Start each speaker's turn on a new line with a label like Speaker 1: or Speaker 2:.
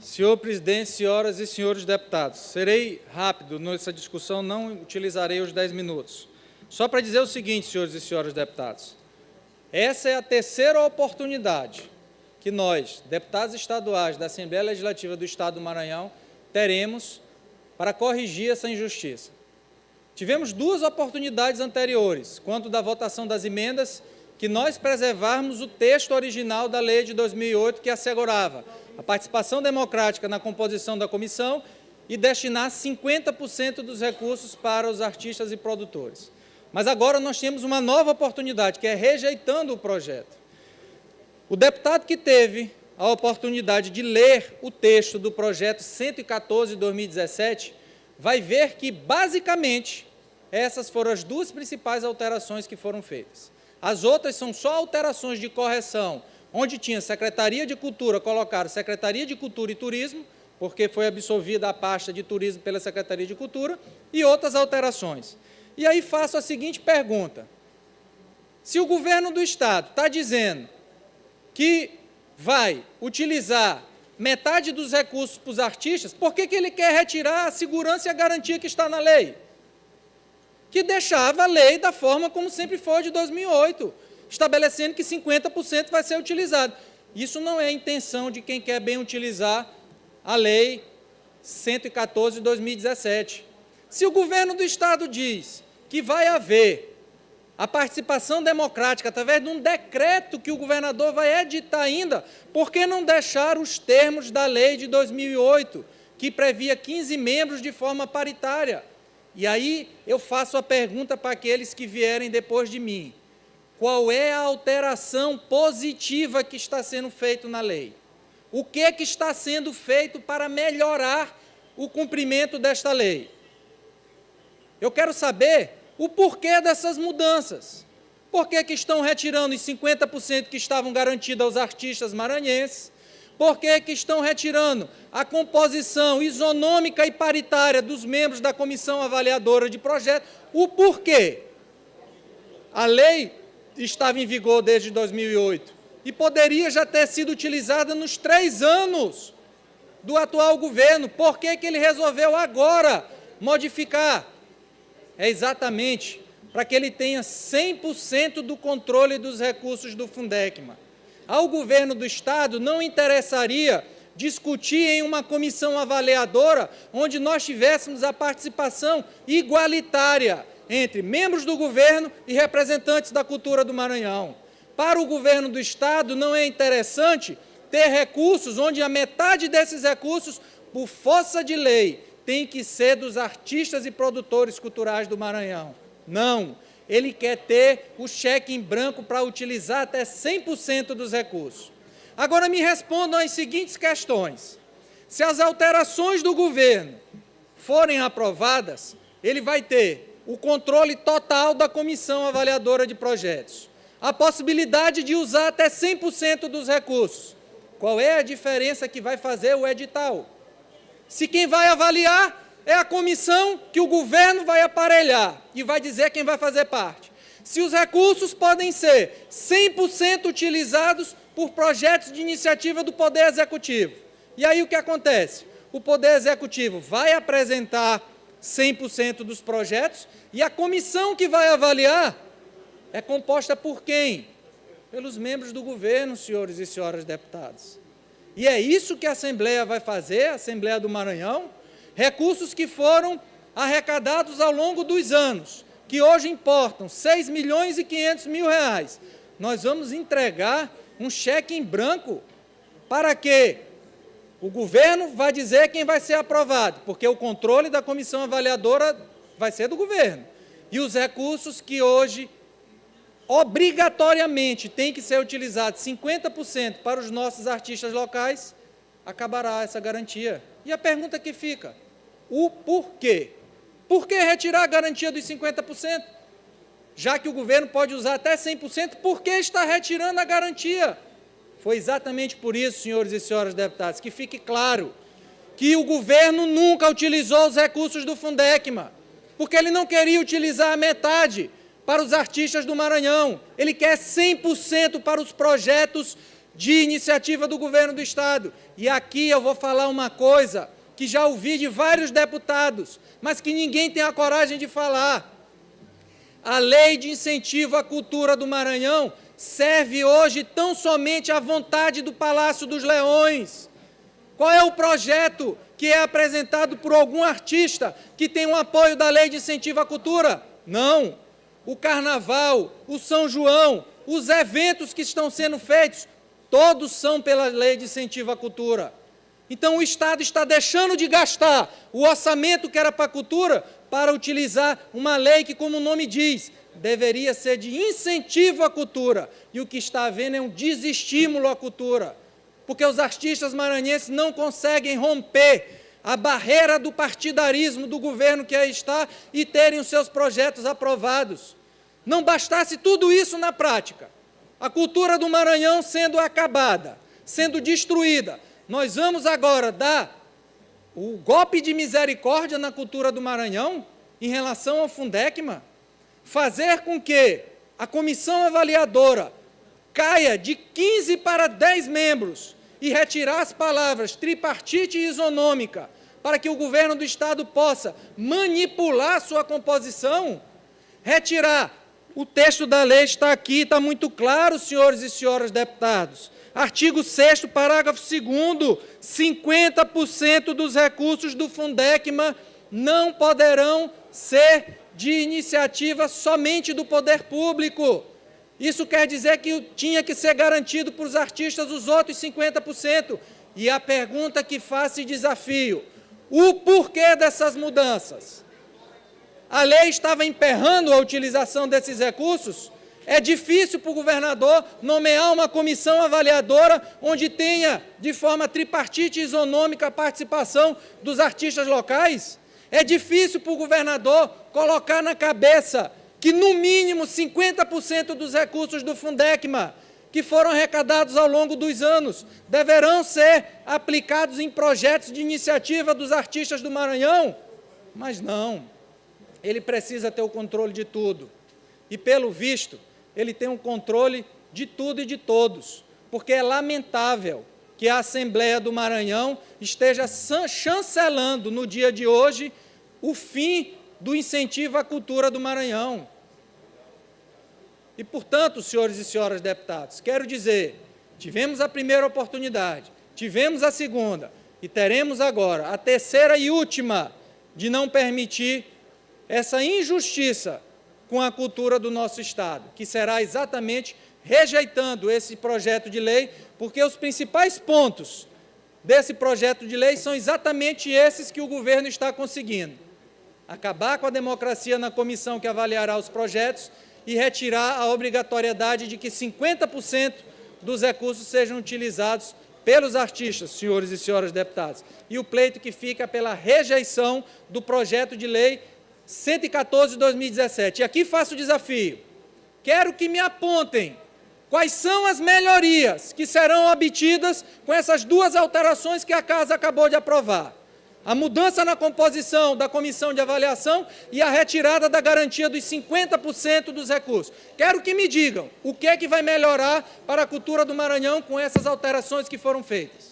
Speaker 1: Senhor presidente, senhoras e senhores deputados, serei rápido nessa discussão, não utilizarei os 10 minutos. Só para dizer o seguinte, senhores e senhoras deputados, essa é a terceira oportunidade que nós, deputados estaduais da Assembleia Legislativa do Estado do Maranhão, teremos para corrigir essa injustiça. Tivemos duas oportunidades anteriores, quanto da votação das emendas, que nós preservarmos o texto original da lei de 2008, que assegurava a participação democrática na composição da comissão e destinar 50% dos recursos para os artistas e produtores. Mas agora nós temos uma nova oportunidade, que é rejeitando o projeto. O deputado que teve a oportunidade de ler o texto do projeto 114 de 2017 vai ver que, basicamente, essas foram as duas principais alterações que foram feitas. As outras são só alterações de correção, onde tinha Secretaria de Cultura, colocaram Secretaria de Cultura e Turismo, porque foi absorvida a pasta de turismo pela Secretaria de Cultura, e outras alterações. E aí faço a seguinte pergunta: se o governo do Estado está dizendo que vai utilizar metade dos recursos para os artistas, por que ele quer retirar a segurança e a garantia que está na lei? Que deixava a lei da forma como sempre foi de 2008, estabelecendo que 50% vai ser utilizado. Isso não é a intenção de quem quer bem utilizar a lei 114 de 2017. Se o governo do Estado diz que vai haver a participação democrática através de um decreto que o governador vai editar ainda, por que não deixar os termos da lei de 2008, que previa 15 membros de forma paritária? E aí eu faço a pergunta para aqueles que vierem depois de mim: qual é a alteração positiva que está sendo feita na lei? O que está sendo feito para melhorar o cumprimento desta lei? Eu quero saber o porquê dessas mudanças. Por que estão retirando os 50% que estavam garantidos aos artistas maranhenses? Por que estão retirando a composição isonômica e paritária dos membros da comissão avaliadora de projeto? O porquê? A lei estava em vigor desde 2008 e poderia já ter sido utilizada nos 3 anos do atual governo. Por que ele resolveu agora modificar? É exatamente para que ele tenha 100% do controle dos recursos do Fundecma. Ao governo do Estado não interessaria discutir em uma comissão avaliadora onde nós tivéssemos a participação igualitária entre membros do governo e representantes da cultura do Maranhão. Para o governo do Estado não é interessante ter recursos onde a metade desses recursos, por força de lei, tem que ser dos artistas e produtores culturais do Maranhão. Não, ele quer ter o cheque em branco para utilizar até 100% dos recursos. Agora me respondam as seguintes questões: se as alterações do governo forem aprovadas, ele vai ter o controle total da comissão avaliadora de projetos, a possibilidade de usar até 100% dos recursos. Qual é a diferença que vai fazer o edital? Se quem vai avaliar é a comissão que o governo vai aparelhar e vai dizer quem vai fazer parte. Se os recursos podem ser 100% utilizados por projetos de iniciativa do Poder Executivo. E aí o que acontece? O Poder Executivo vai apresentar 100% dos projetos e a comissão que vai avaliar é composta por quem? Pelos membros do governo, senhores e senhoras deputados. E é isso que a Assembleia vai fazer, a Assembleia do Maranhão, recursos que foram arrecadados ao longo dos anos, que hoje importam R$6.500.000. Nós vamos entregar um cheque em branco para que o governo vai dizer quem vai ser aprovado, porque o controle da comissão avaliadora vai ser do governo. E os recursos que hoje obrigatoriamente tem que ser utilizado 50% para os nossos artistas locais, acabará essa garantia. E a pergunta que fica: o porquê? Por que retirar a garantia dos 50%? Já que o governo pode usar até 100%, por que está retirando a garantia? Foi exatamente por isso, senhores e senhoras deputados, que fique claro que o governo nunca utilizou os recursos do Fundecma, porque ele não queria utilizar a metade para os artistas do Maranhão. Ele quer 100% para os projetos de iniciativa do governo do Estado. E aqui eu vou falar uma coisa que já ouvi de vários deputados, mas que ninguém tem a coragem de falar. A lei de incentivo à cultura do Maranhão serve hoje tão somente à vontade do Palácio dos Leões. Qual é o projeto que é apresentado por algum artista que tem um apoio da lei de incentivo à cultura? Não. O Carnaval, o São João, os eventos que estão sendo feitos, todos são pela lei de incentivo à cultura. Então, o Estado está deixando de gastar o orçamento que era para a cultura para utilizar uma lei que, como o nome diz, deveria ser de incentivo à cultura. E o que está havendo é um desestímulo à cultura, porque os artistas maranhenses não conseguem romper a barreira do partidarismo do governo que aí está e terem os seus projetos aprovados. Não bastasse tudo isso na prática, a cultura do Maranhão sendo acabada, sendo destruída, nós vamos agora dar o golpe de misericórdia na cultura do Maranhão em relação ao Fundecma, fazer com que a comissão avaliadora caia de 15 para 10 membros e retirar as palavras tripartite e isonômica para que o governo do Estado possa manipular sua composição, retirar. O texto da lei está aqui, está muito claro, senhores e senhoras deputados. Artigo 6º, parágrafo 2º, 50% dos recursos do Fundecma não poderão ser de iniciativa somente do poder público. Isso quer dizer que tinha que ser garantido para os artistas os outros 50%. E a pergunta que faço e desafio, o porquê dessas mudanças? A lei estava emperrando a utilização desses recursos? É difícil para o governador nomear uma comissão avaliadora onde tenha, de forma tripartite e isonômica, a participação dos artistas locais? É difícil para o governador colocar na cabeça que, no mínimo, 50% dos recursos do Fundecma, que foram arrecadados ao longo dos anos, deverão ser aplicados em projetos de iniciativa dos artistas do Maranhão? Mas não. Ele precisa ter o controle de tudo. E, pelo visto, ele tem um controle de tudo e de todos, porque é lamentável que a Assembleia do Maranhão esteja chancelando, no dia de hoje, o fim do incentivo à cultura do Maranhão. E, portanto, senhores e senhoras deputados, quero dizer, tivemos a primeira oportunidade, tivemos a segunda, e teremos agora a terceira e última de não permitir essa injustiça com a cultura do nosso Estado, que será exatamente rejeitando esse projeto de lei, porque os principais pontos desse projeto de lei são exatamente esses que o governo está conseguindo: acabar com a democracia na comissão que avaliará os projetos e retirar a obrigatoriedade de que 50% dos recursos sejam utilizados pelos artistas, senhores e senhoras deputados, e o pleito que fica pela rejeição do projeto de lei 114 de 2017. E aqui faço o desafio. Quero que me apontem quais são as melhorias que serão obtidas com essas duas alterações que a Casa acabou de aprovar: a mudança na composição da comissão de avaliação e a retirada da garantia dos 50% dos recursos. Quero que me digam o que é que vai melhorar para a cultura do Maranhão com essas alterações que foram feitas.